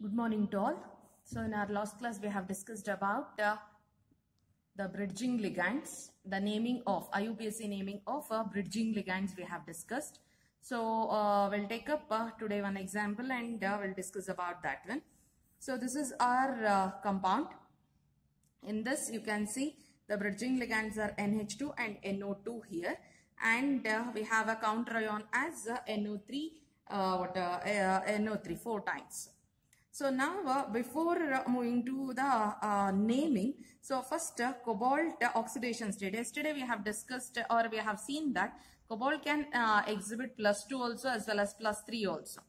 Good morning to all. So in our last class we have discussed about the bridging ligands, the naming of IUPAC naming of bridging ligands we have discussed. So we'll take up today one example and we'll discuss about that one. So this is our compound. In this you can see the bridging ligands are NH2 and NO2 here, and we have a counter ion as NO3, NO3 4 times. So now before moving to the naming, so first cobalt oxidation state. Yesterday we have discussed or we have seen that cobalt can exhibit +2 also as well as +3 also.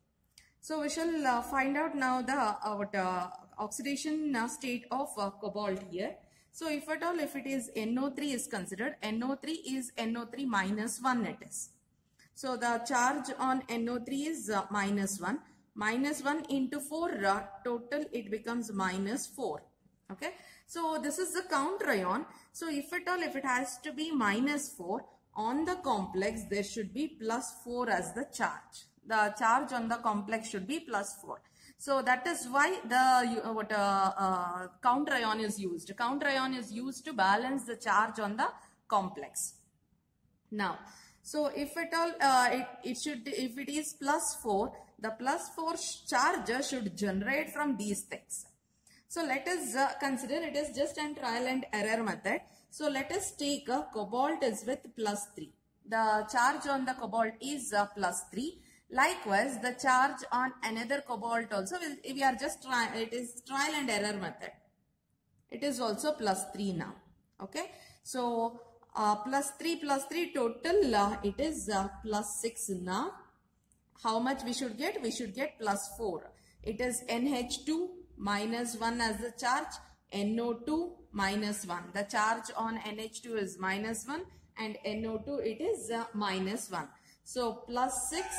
So we shall find out now the oxidation state of cobalt here. So if at all, if it is NO3 is considered, NO3 is NO3 -1 it is. So the charge on NO3 is -1. -1 into 4 total it becomes -4. Okay. So this is the counter ion. So if at all, if it has to be -4 on the complex, there should be +4 as the charge. The charge on the complex should be +4. So that is why the counter ion is used. Counter ion is used to balance the charge on the complex. Now, so if at all if it is +4, the +4 charge should generate from these things. So let us consider it is just an trial and error method. So let us take cobalt is with +3. The charge on the cobalt is +3. Likewise, the charge on another cobalt also, we are just trying, it is trial and error method. It is also +3 now. Okay. So +3 total, it is +6 now. How much we should get? We should get +4. It is NH2 -1 as the charge, NO2 -1. The charge on NH2 is -1 and NO2 it is -1. So +6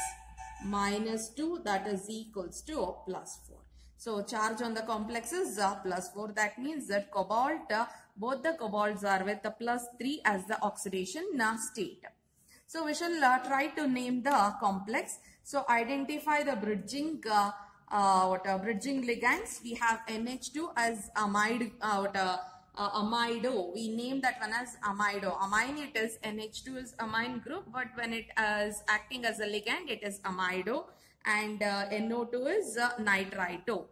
-2, that is equals to +4. So charge on the complex is +4. That means that cobalt, both the cobalts are with the +3 as the oxidation state. So we shall try to name the complex. So identify the bridging bridging ligands. We have NH2 as amide, amido. We name that one as amido. Amine, it is NH2 is amine group, but when it is acting as a ligand, it is amido, and NO2 is nitrito.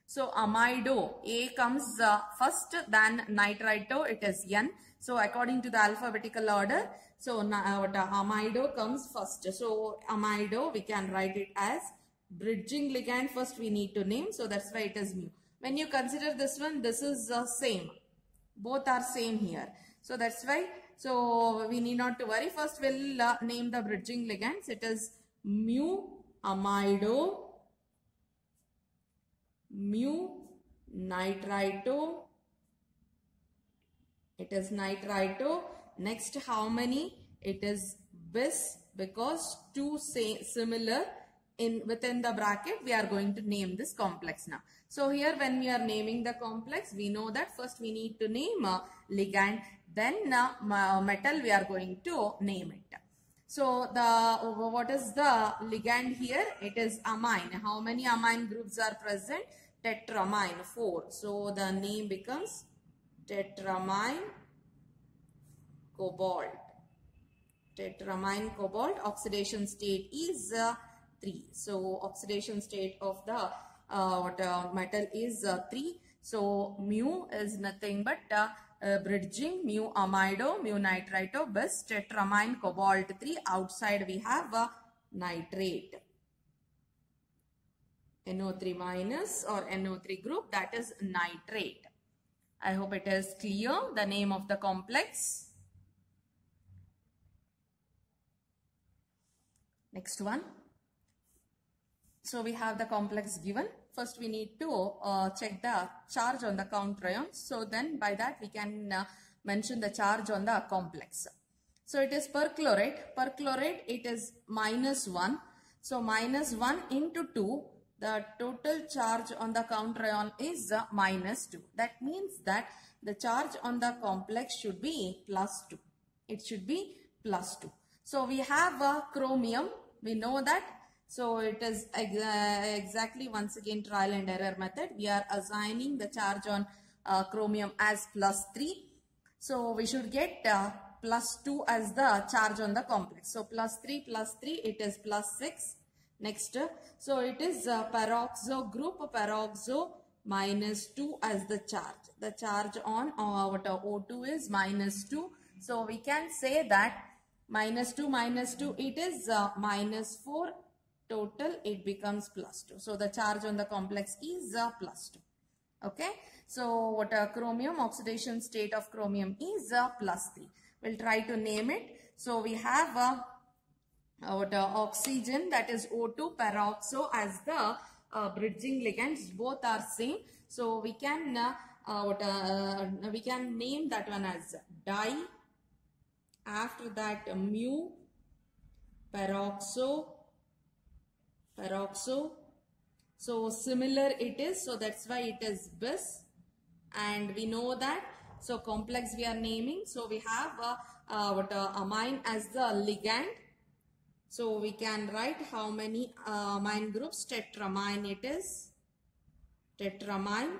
So amido, A comes first, then nitrito, it is N. So according to the alphabetical order, so amido comes first. So amido, we can write it as bridging ligand. First we need to name, so that's why it is mu. When you consider this one, this is same. Both are same here. So that's why, so we need not to worry. First we'll name the bridging ligands. It is mu amido, mu nitrito. It is nitrito. Next, how many? It is bis, because two similar within the bracket, we are going to name this complex now. So here when we are naming the complex, we know that first we need to name ligand, then metal we are going to name it. So what is the ligand here? It is amine. How many amine groups are present? Tetramine, 4. So the name becomes tetramine cobalt. Tetramine cobalt. Oxidation state is 3. So oxidation state of the metal is 3. So mu is nothing but bridging mu amido, mu nitrito, bis tetramine cobalt 3. Outside we have nitrate, NO3 minus or NO3 group, that is nitrate. I hope it is clear, the name of the complex. Next one. So we have the complex given. First we need to check the charge on the counter ions. So then by that we can mention the charge on the complex. So it is perchlorate. Perchlorate, it is -1. So -1 into 2. The total charge on the counter ion is -2. That means that the charge on the complex should be +2. It should be +2. So we have chromium. We know that So it is exactly once again trial and error method. We are assigning the charge on chromium as +3. So we should get +2 as the charge on the complex. So +3 + 3, it is +6. Next, so it is peroxo group, peroxo -2 as the charge. The charge on O2 is -2. So we can say that -2 -2, it is -4. Total, it becomes +2. So the charge on the complex is +2. Okay. So what chromium, oxidation state of chromium is +3. We'll try to name it. So we have oxygen, that is O2, peroxo as the bridging ligands. Both are same. So we can we can name that one as di. After that mu, peroxo. So similar it is, so that's why it is bis. And we know that, so complex we are naming, so we have amine as the ligand. So we can write how many amine groups. Tetramine it is, tetramine.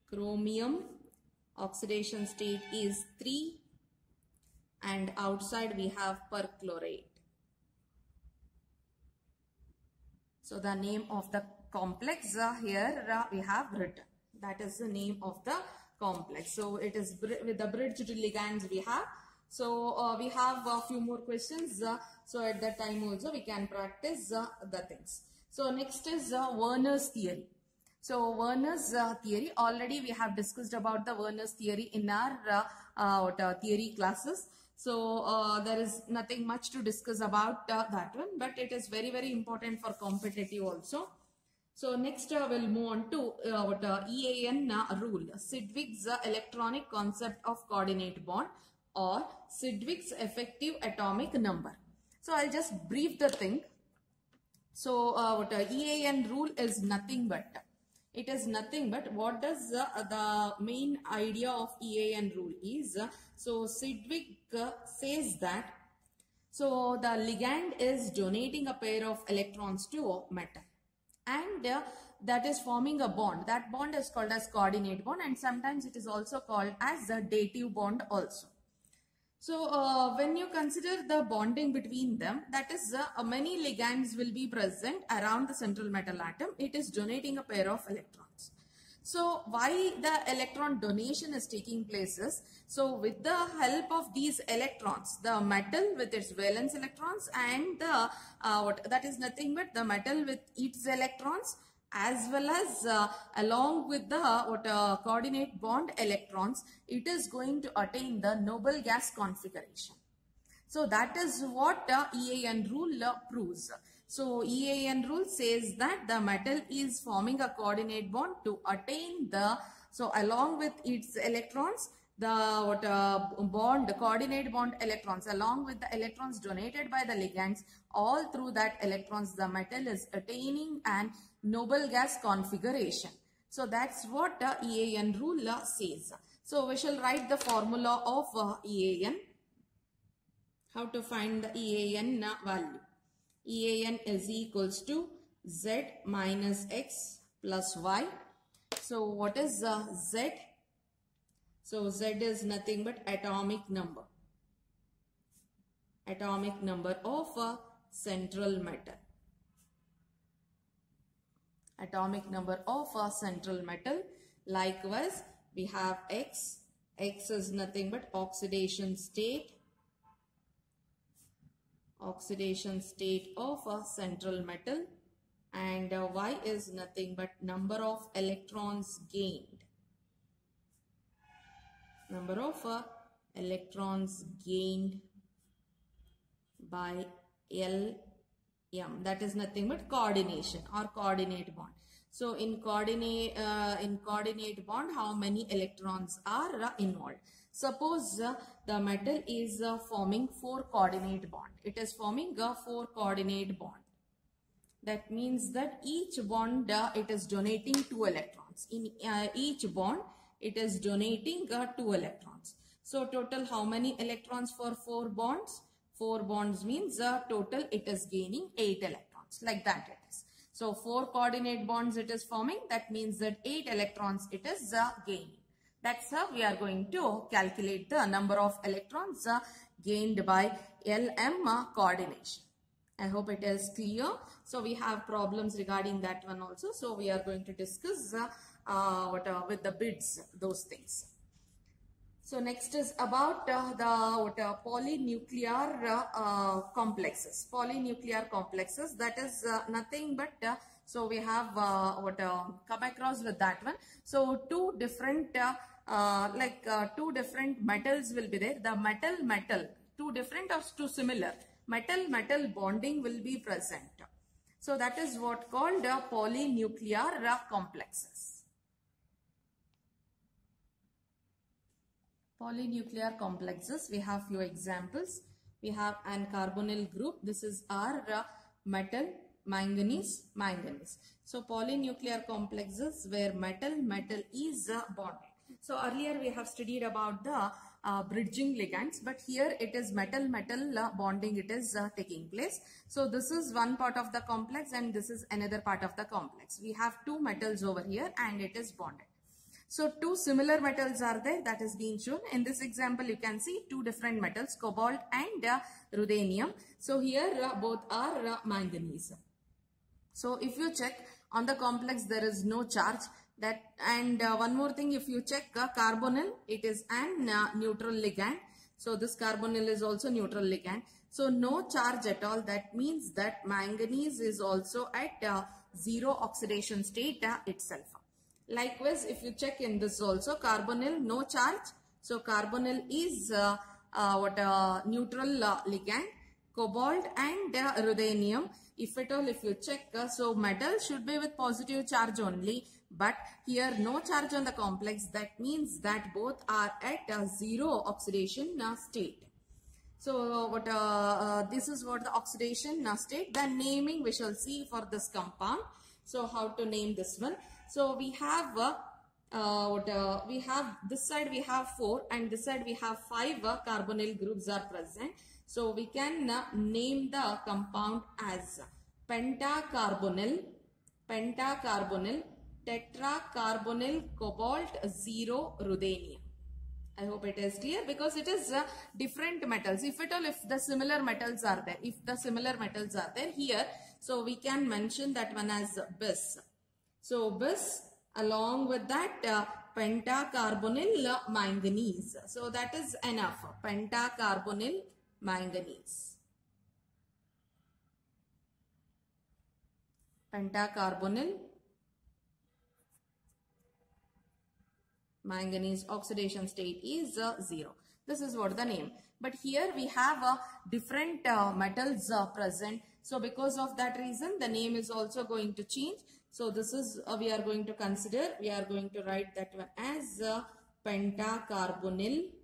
Chromium, oxidation state is 3, and outside we have perchlorate. So the name of the complex here we have written. That is the name of the complex. So it is with the bridged ligands we have. So we have a few more questions. So at that time also we can practice the things. So next is Werner's theory. So Werner's theory, already we have discussed about the Werner's theory in our theory classes. So there is nothing much to discuss about that one, but it is very, very important for competitive also. So next we'll move on to EAN rule, Sedgwick's electronic concept of coordinate bond, or Sedgwick's effective atomic number. So I'll just brief the thing. So EAN rule is nothing but, it is nothing but what does the main idea of EAN rule is. So Sedgwick says that, so the ligand is donating a pair of electrons to a metal, and that is forming a bond. That bond is called as coordinate bond, and sometimes it is also called as a dative bond also. So when you consider the bonding between them, that is many ligands will be present around the central metal atom. It is donating a pair of electrons. So why the electron donation is taking place is, so with the help of these electrons, the metal with its valence electrons and the that is nothing but the metal with its electrons, as well as along with the coordinate bond electrons, it is going to attain the noble gas configuration. So that is what EAN rule proves. So EAN rule says that the metal is forming a coordinate bond to attain the, so along with its electrons, the bond, coordinate bond electrons, along with the electrons donated by the ligands, all through that electrons, the metal is attaining an noble gas configuration. So that's what EAN rule says. So we shall write the formula of EAN. How to find the EAN value? EAN is equals to Z minus X plus Y. So what is Z? So Z is nothing but atomic number. Atomic number of a central metal. Atomic number of a central metal. Likewise, we have X. X is nothing but oxidation state. Oxidation state of a central metal. And Y is nothing but number of electrons gained. Number of electrons gained by Lm. That is nothing but coordination or coordinate bond. So in coordinate bond, how many electrons are involved? Suppose the metal is forming 4 coordinate bond. It is forming a 4 coordinate bond. That means that each bond it is donating 2 electrons. In each bond, it is donating 2 electrons. So total how many electrons for 4 bonds? 4 bonds means total it is gaining 8 electrons. Like that it is. So 4 coordinate bonds it is forming. That means that 8 electrons it is gaining. That's how we are going to calculate the number of electrons gained by LM coordination. I hope it is clear. So we have problems regarding that one also. So we are going to discuss with the bids, those things. So next is about the polynuclear complexes. Polynuclear complexes, that is nothing but so we have come across with that one. So two different two different metals will be there. The metal, two different or two similar. Metal bonding will be present. So that is what called polynuclear complexes. Polynuclear complexes, we have few examples. We have an carbonyl group. This is our metal, manganese. So polynuclear complexes where metal is bonded. So earlier we have studied about the bridging ligands, but here it is metal bonding it is taking place. So this is one part of the complex and this is another part of the complex. We have two metals over here and it is bonded. So two similar metals are there, that is being shown. In this example you can see two different metals, cobalt and ruthenium. So here both are manganese. So if you check on the complex there is no charge. That and one more thing, if you check carbonyl, it is an neutral ligand. So this carbonyl is also neutral ligand. So no charge at all. That means that manganese is also at zero oxidation state itself. Likewise, if you check in this also, carbonyl no charge. So carbonyl is neutral ligand. Cobalt and ruthenium, if at all if you check, so metal should be with positive charge only, but here no charge on the complex. That means that both are at zero oxidation state. So this is what the oxidation state. The naming we shall see for this compound. So how to name this one? So we have we have this side we have 4 and this side we have 5 carbonyl groups are present. So we can name the compound as pentacarbonyl, tetracarbonyl, cobalt, 0, ruthenium. I hope it is clear because it is different metals. If at all, if the similar metals are there, here, so we can mention that one as bis. So bis along with that pentacarbonyl manganese. So that is enough. Pentacarbonyl manganese. Pentacarbonyl manganese oxidation state is 0. This is what the name. But here we have different metals present. So because of that reason, the name is also going to change. So this is we are going to consider. We are going to write that one as pentacarbonyl.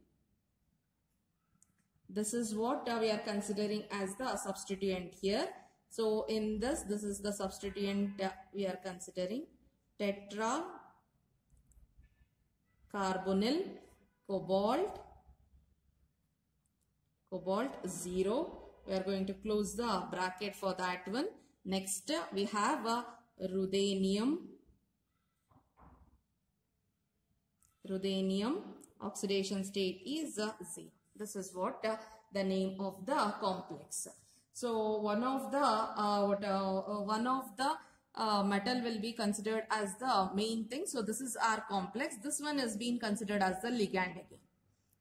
This is what we are considering as the substituent here. So in this is the substituent we are considering. Tetracarbonyl, cobalt, 0. We are going to close the bracket for that one. Next we have ruthenium. Oxidation state is 0. This is what the name of the complex. So one of the metal will be considered as the main thing. So this is our complex. This one is being considered as the ligand again.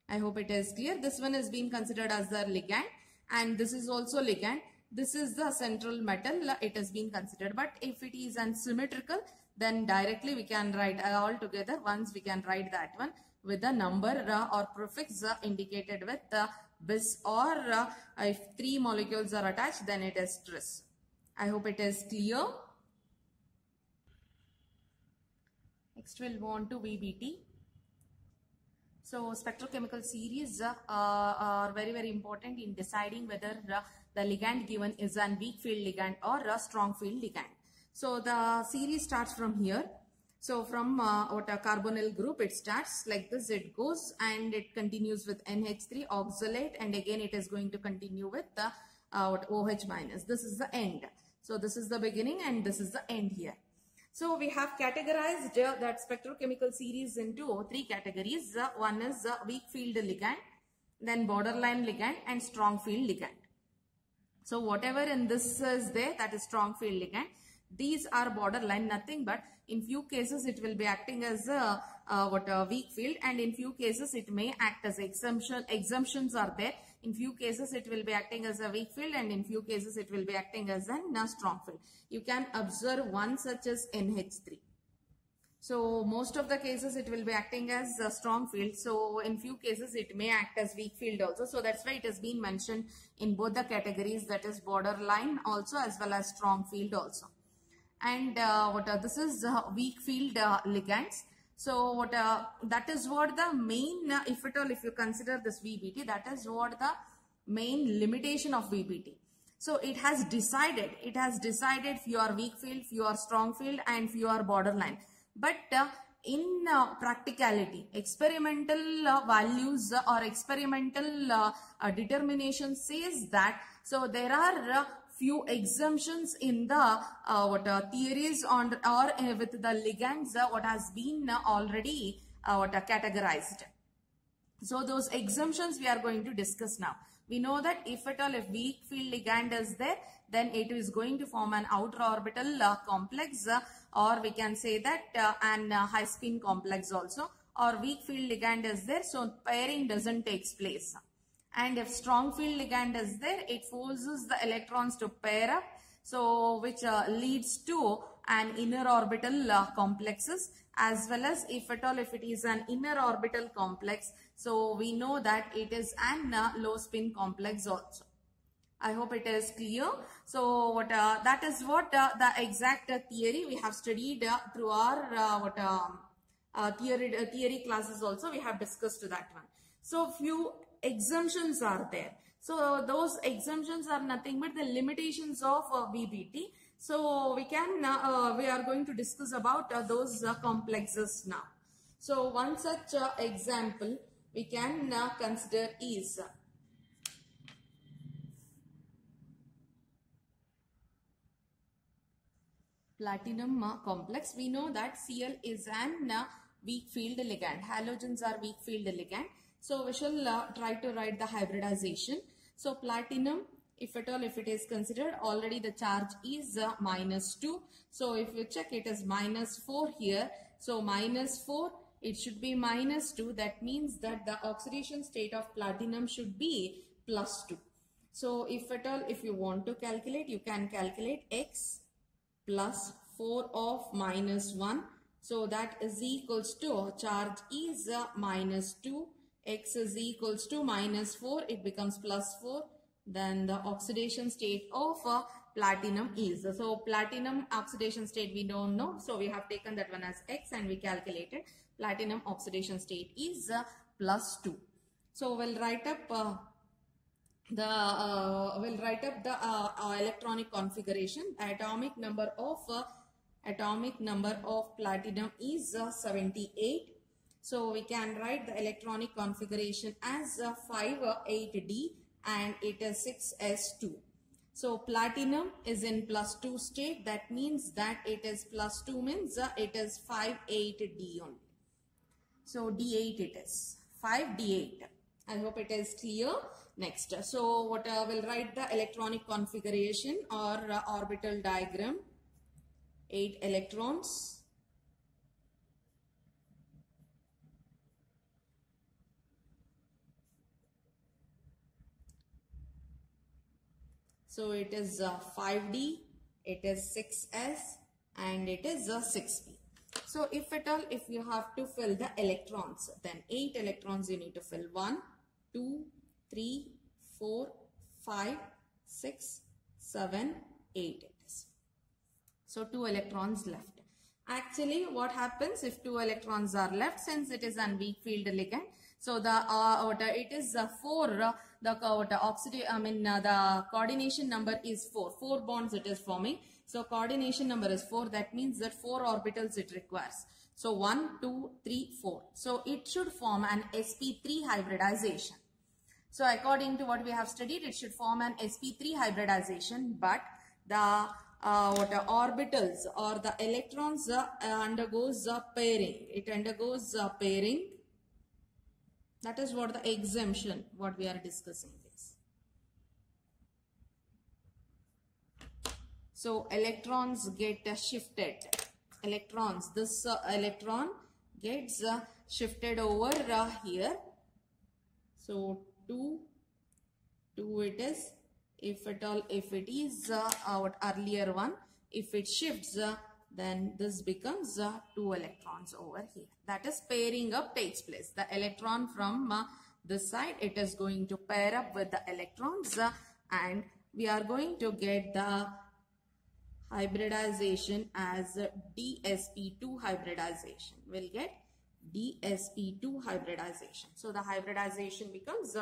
I hope it is clear. This one is being considered as the ligand and this is also ligand. This is the central metal. It has been considered. But if it is unsymmetrical, then directly we can write all together. Once we can write that one with the number or prefix indicated with bis, or if 3 molecules are attached, then it is tris. I hope it is clear. Next we'll move on to VBT. So spectrochemical series are very important in deciding whether the ligand given is a weak field ligand or a strong field ligand. So the series starts from here. So from what a carbonyl group, it starts like this, it goes and it continues with NH3 oxalate, and again it is going to continue with the what OH minus. This is the end. So this is the beginning and this is the end here. So we have categorized that spectrochemical series into three categories. One is weak field ligand, then borderline ligand, and strong field ligand. So whatever in this is there, that is strong field ligand. These are borderline, nothing but in few cases it will be acting as a weak field, and in few cases it may act as exemption. Exemptions are there. In few cases it will be acting as a weak field, and in few cases it will be acting as a strong field. You can observe one such as NH3. So most of the cases it will be acting as a strong field. So in few cases it may act as weak field also. So that's why it has been mentioned in both the categories, that is borderline also as well as strong field also. And this is weak field ligands. So that is what the main, if at all, if you consider this VBT, that is what the main limitation of VBT. So it has decided if you are weak field, if you are strong field, and if you are borderline. But in practicality, experimental values or experimental determination says that, so there are few exemptions in the theories on or with the ligands what has been already categorized. So those exemptions we are going to discuss now. We know that if at all, if weak field ligand is there, then it is going to form an outer orbital complex, or we can say that an high spin complex also, or weak field ligand is there, so pairing doesn't take place. And if strong field ligand is there, it forces the electrons to pair up, so which leads to an inner orbital complexes, as well as if at all, if it is an inner orbital complex, so we know that it is an low spin complex also. I hope it is clear. So that is what the exact theory we have studied through our theory classes also. We have discussed that one. So few exemptions are there. So those exemptions are nothing but the limitations of VBT. So we are going to discuss about those complexes now. So one such example we can consider is platinum complex. We know that Cl is an weak field ligand. Halogens are weak field ligand. So we shall try to write the hybridization. So platinum, if at all, if it is considered, already the charge is -2. So if you check, it is -4 here. So -4, it should be -2. That means that the oxidation state of platinum should be +2. So if at all, if you want to calculate, you can calculate X plus 4 of -1. So that is equals to, charge is -2. X is equals to -4. It becomes +4. Then the oxidation state of platinum is. So platinum oxidation state we don't know. So we have taken that one as X and we calculated. Platinum oxidation state is +2. So we'll write up the electronic configuration. Atomic number of platinum is 78. So we can write the electronic configuration as 5,8D and it is 6s2. So platinum is in +2 state. That means that it is +2 means it is 5,8D only. So D8 it is 5D8. I hope it is clear. Next, so we'll write the electronic configuration or orbital diagram. 8 electrons. So it is 5D, it is 6s and it is 6p. So if at all, if you have to fill the electrons, then 8 electrons you need to fill. 1, 2, 3, 4, 5, 6, 7, 8 it is. So 2 electrons left. Actually what happens if 2 electrons are left, since it is an weak field ligand, So the it is 4. The the coordination number is 4. 4 bonds it is forming. So coordination number is 4. That means that 4 orbitals it requires. So 1, 2, 3, 4. So it should form an sp3 hybridization. So according to what we have studied, it should form an sp3 hybridization, but the orbitals or the electrons undergoes pairing. It undergoes pairing. That is what the exemption what we are discussing is. So electrons get shifted. Electrons, this electron gets shifted over here. So 2 it is. If it is our earlier one, if it shifts, then this becomes 2 electrons over here. That is pairing up takes place. The electron from this side, it is going to pair up with the electrons and we are going to get the hybridization as dsp2 hybridization. We'll get dsp2 hybridization. So the hybridization becomes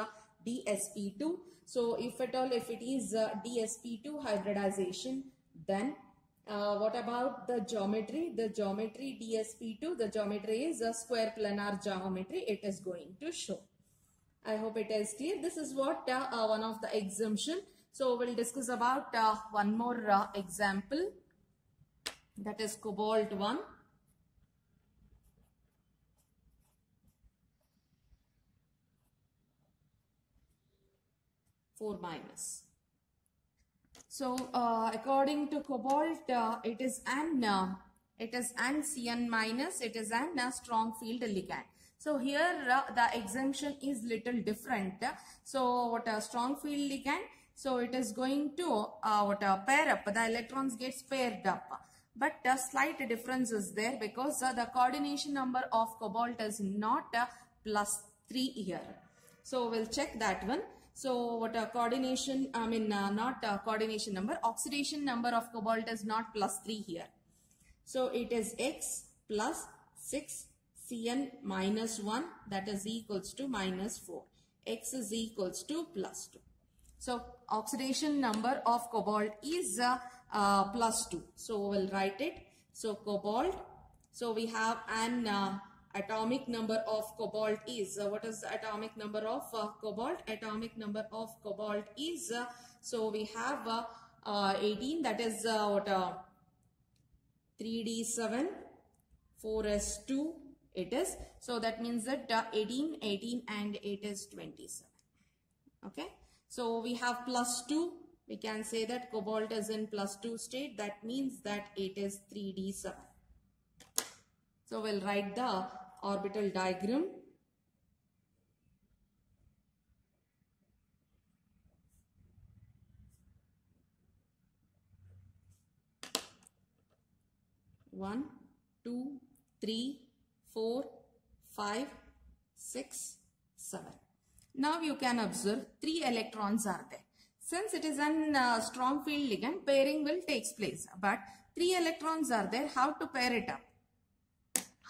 dsp2. So if it is dsp2 hybridization, then what about the geometry? The geometry dsp2, the geometry is a square planar geometry. It is going to show. I hope it is clear. This is what one of the exemption. So we'll discuss about one more example, that is cobalt 1. So according to cobalt, it is an Cn minus. It is an strong field ligand. So here the exemption is little different. So what a strong field ligand. So it is going to pair up. The electrons gets paired up. But a slight difference is there because the coordination number of cobalt is not +3 here. So we'll check that one. So what a coordination, not a coordination number, oxidation number of cobalt is not +3 here. So it is X plus 6 Cn minus 1, that is equals to -4. X is equals to +2. So oxidation number of cobalt is +2. So we'll write it. So cobalt. So we have an atomic number of cobalt is, what is the atomic number of cobalt? Atomic number of cobalt is, so we have 18, that is 3d7, 4s2 it is. So that means that 18 and it is 27. Okay. So we have +2. We can say that cobalt is in +2 state. That means that it is 3d7. So we'll write the orbital diagram. One, 2, 3, 4, 5, 6, 7. Now you can observe 3 electrons are there. Since it is a strong field ligand, pairing will take place. But 3 electrons are there. How to pair it up?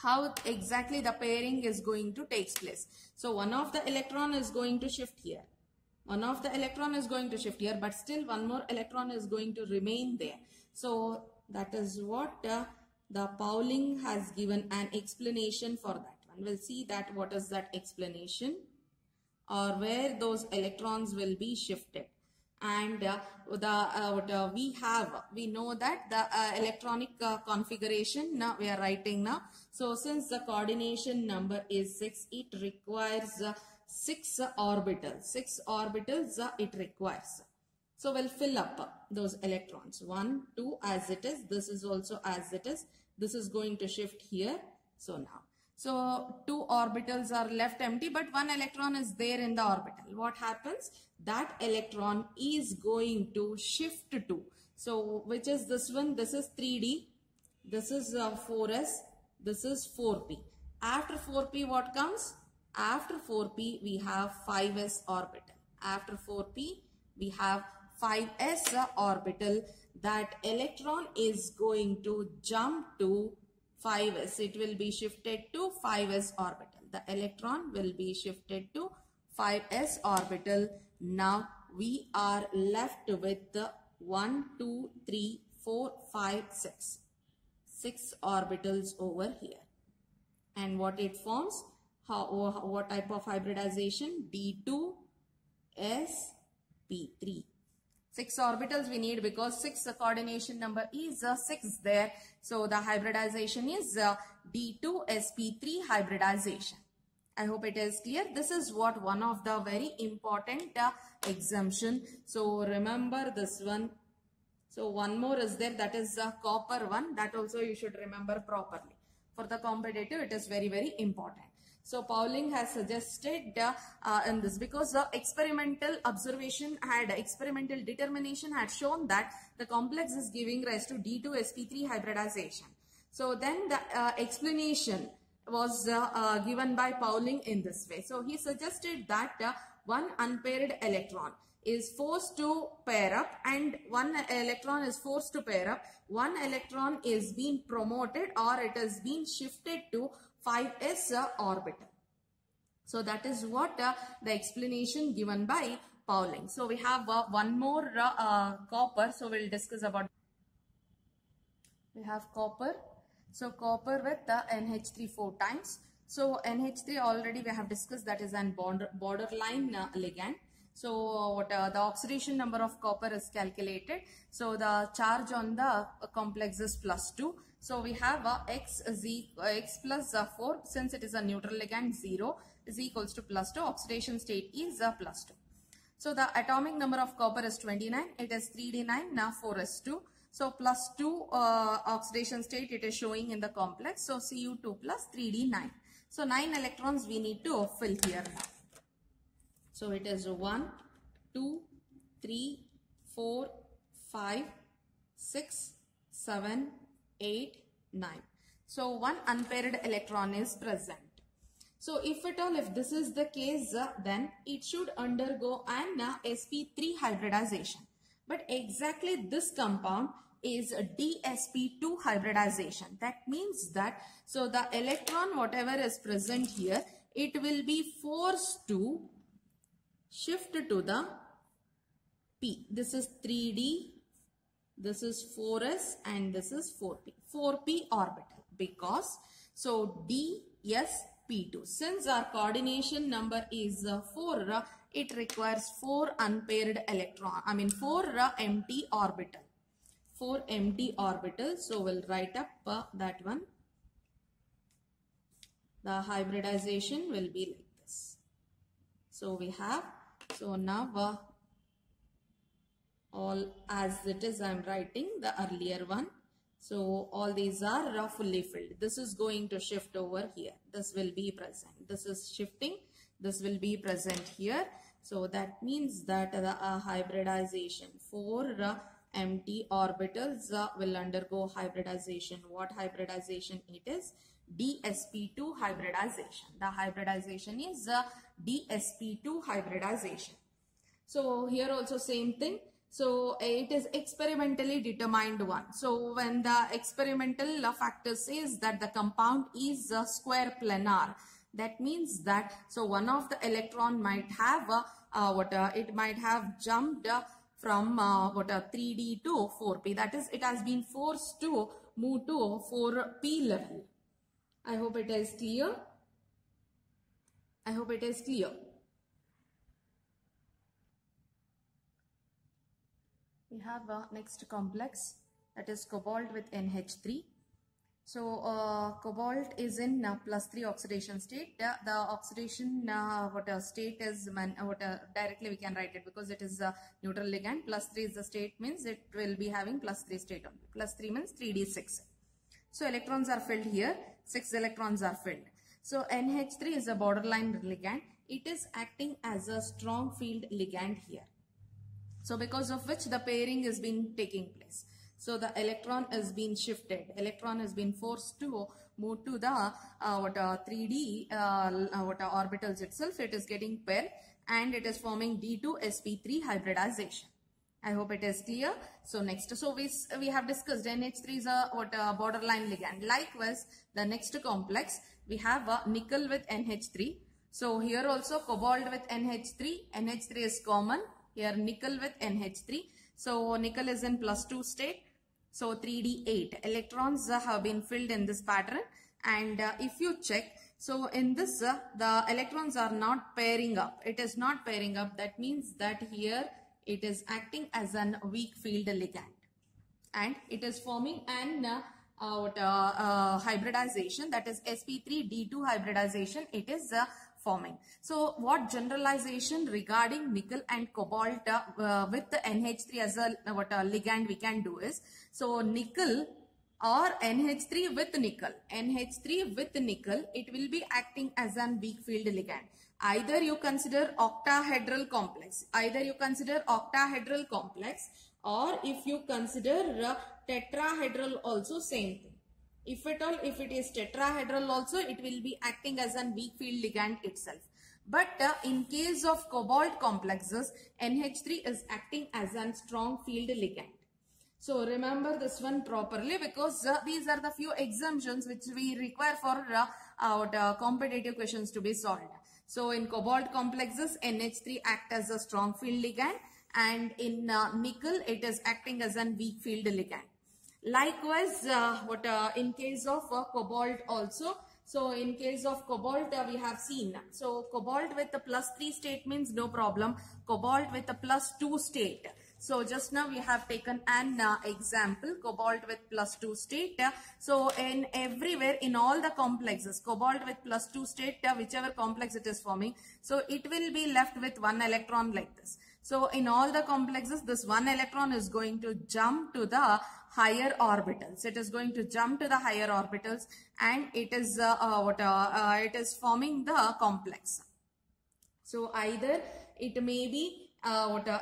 How exactly the pairing is going to take place? So one of the electron is going to shift here. One of the electron is going to shift here, but still one more electron is going to remain there. So that is what the Pauling has given an explanation for that one. We'll see that what is that explanation, or where those electrons will be shifted. And we know that the electronic configuration now we are writing now. So since the coordination number is 6, it requires 6 orbitals. 6 orbitals it requires. So we'll fill up those electrons. 1, 2 as it is. This is also as it is. This is going to shift here. So now. So 2 orbitals are left empty, but 1 electron is there in the orbital. What happens? That electron is going to shift to. So which is this one? This is 3D. This is 4s. This is 4p. After 4p what comes? After 4p we have 5s orbital. After 4p we have 5s orbital. That electron is going to jump to 5s. It will be shifted to 5s orbital. The electron will be shifted to 5s orbital. Now we are left with the 1, 2, 3, 4, 5, 6. 6 orbitals over here. And what it forms? What type of hybridization? D2 sp3. 6 orbitals we need because 6 coordination number is 6 there. So the hybridization is D2 sp3 hybridization. I hope it is clear. This is what one of the very important exemption. So remember this one. So one more is there, that is the copper one. That also you should remember properly. For the competitive, it is very, very important. So Pauling has suggested in this because the experimental observation experimental determination had shown that the complex is giving rise to D2 sp3 hybridization. So then the explanation was given by Pauling in this way. So he suggested that one unpaired electron is forced to pair up and one electron is forced to pair up. One electron is being promoted or it is being shifted to 5s orbital. So that is what the explanation given by Pauling. So we have one more copper. So we'll discuss about. We have copper. So copper with the NH3 4 times. So NH3 already we have discussed, that is an borderline ligand. So what the oxidation number of copper is calculated. So the charge on the complex is +2. So we have x plus 4, since it is a neutral ligand, 0 is equals to +2. Oxidation state is +2. So the atomic number of copper is 29. It is 3d9, now 4s2. So +2 oxidation state it is showing in the complex. So Cu2 plus 3d9. So 9 electrons we need to fill here now. So it is 1, 2, 3, 4, 5, 6, 7, 8, 9. So one unpaired electron is present. So if at all, if this is the case, then it should undergo an sp3 hybridization. But exactly this compound is a dsp2 hybridization. That means that, so the electron whatever is present here, it will be forced to shift to the P. This is 3D, this is 4S and this is 4P. 4P orbital because, so dsp2. Since our coordination number is 4, it requires 4 unpaired electron, 4 empty orbital. 4 empty orbitals. So we'll write up that one. The hybridization will be like this. So we have, so now all as it is, I am writing the earlier one. So all these are fully filled. This is going to shift over here. This will be present. This is shifting. This will be present here. So that means that the hybridization, 4 empty orbitals will undergo hybridization. What hybridization it is? dsp2 hybridization. The hybridization is dsp2 hybridization. So here also same thing. So it is experimentally determined one. So when the experimental factor says that the compound is square planar, that means that, so one of the electron might have it might have jumped from 3D to 4P. That is, it has been forced to move to 4P level. I hope it is clear. I hope it is clear. We have next complex, that is cobalt with NH3. So cobalt is in +3 oxidation state. The oxidation state is directly we can write it because it is a neutral ligand. +3 is the state, means it will be having +3 state only. +3 means 3d6. So electrons are filled here. 6 electrons are filled. So NH3 is a borderline ligand. It is acting as a strong field ligand here. So because of which the pairing is been taking place. So the electron is being shifted. Electron has been forced to move to the 3D orbitals itself. It is getting paired and it is forming D2 sp3 hybridization. I hope it is clear. So next, so we have discussed NH3 is a borderline ligand. Likewise, the next complex we have a nickel with NH3. So here also cobalt with NH3. NH3 is common. Here nickel with NH3. So nickel is in +2 state. So 3d8 electrons have been filled in this pattern. And if you check, so in this the electrons are not pairing up. It is not pairing up. That means that here it is acting as an weak field ligand, and it is forming an hybridization, that is sp3d2 hybridization it is forming. So what generalization regarding nickel and cobalt with the NH3 as a ligand we can do is, so nickel or NH3 with nickel, NH3 with nickel, it will be acting as an weak field ligand. Either you consider octahedral complex, or if you consider tetrahedral also, same thing. If at all, if it is tetrahedral also, it will be acting as a weak field ligand itself. But in case of cobalt complexes, NH3 is acting as a strong field ligand. So remember this one properly, because these are the few exemptions which we require for our competitive questions to be solved. So in cobalt complexes, NH3 act as a strong field ligand, and in nickel it is acting as a weak field ligand. Likewise, in case of cobalt also, so in case of cobalt we have seen, so cobalt with the +3 state means no problem, cobalt with the +2 state. So just now we have taken an example, cobalt with +2 state. So in everywhere, in all the complexes, cobalt with +2 state, whichever complex it is forming, so it will be left with one electron like this. So in all the complexes, this one electron is going to jump to the higher orbitals. It is going to jump to the higher orbitals, and it is it is forming the complex. So either it may be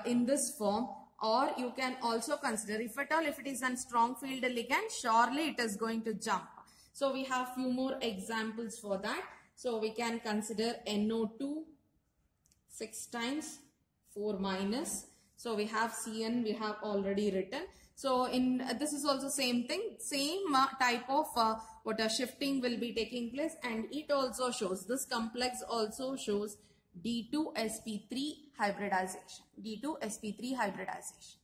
in this form, or you can also consider, if at all, if it is a strong field ligand, surely it is going to jump. So we have few more examples for that. So we can consider NO2 6 times 4-. So we have Cn, we have already written. So in this is also same thing, same type of shifting will be taking place, and it also shows, this complex also shows D2sp3 hybridization. D2sp3 hybridization.